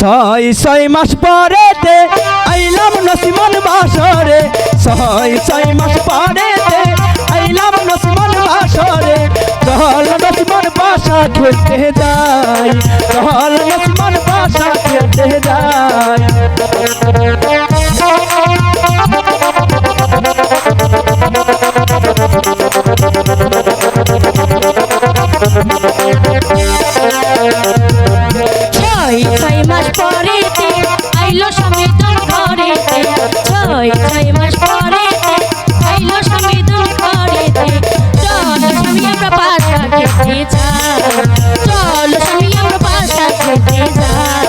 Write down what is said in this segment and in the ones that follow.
ছয় ছয় মাস পরেতে আইলাম নসিমন বাসরে, ছয় মাস পরেতে আইলাম নসিমন বাসরে। চল নসিমন বাসা খেলতে যাই, চল নসিমন বাসা খেলতে যাই। ছয় মাস পরেতে আইলো সমিদন ঘরেতে, ছয় মাস পরেতে আইলো সমিদন ঘরেতে। চল স্বামী আমরা বাসা খেতে যাই, চল স্বামী আমরা বাসা খেতে যাই।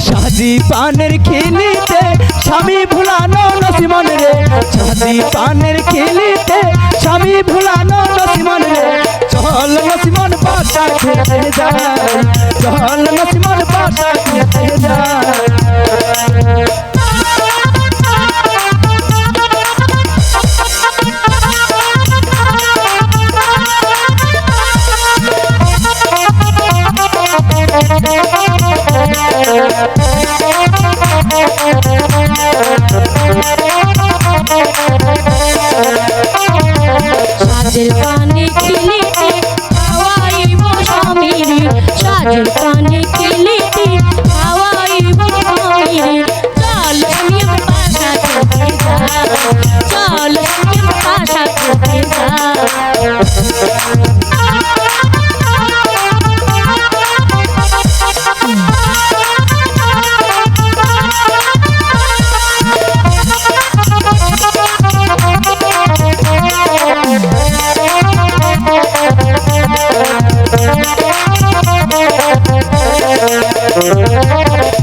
শাদি পানের খিলিতে স্বামী ভুলানো নসিমন রে, শাদি পানের খিলিতে স্বামী ভুলানো নসিমন রে। চল নসিমন বাসা খেতে যাই, চল নসিমন বাসা খেতে যাই। সাজের কানে খিলিতে খাওয়াইব স্বামীরে, সাজের কানে খিলিতে খাওয়াইব স্বামীরে। চল স্বামী আমার বাসা খেতে যাই, চল স্বামী আমার বাসা খেতে যাই।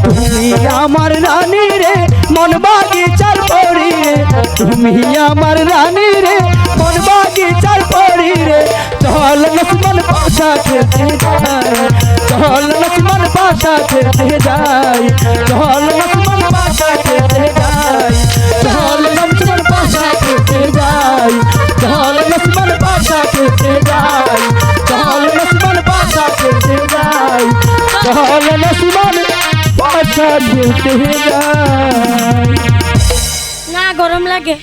তুমি আমার রানী রে মন বাগিচার পরি রে, তুমি আমার রানী রে মন বাগিচার পরি রে। চল নসিমন বাসা খেতে যাই, চল নসিমন বাসা খেতে যাই, চল নসিমন বাসা খেতে যাই, চল নসিমন বাসা খেতে যাই, চল নসিমন বাসা খেতে যাই, চল নসিমন বাসা খেতে যাই, চল নসিমন বাসা খেতে যাই। না গরম লাগে।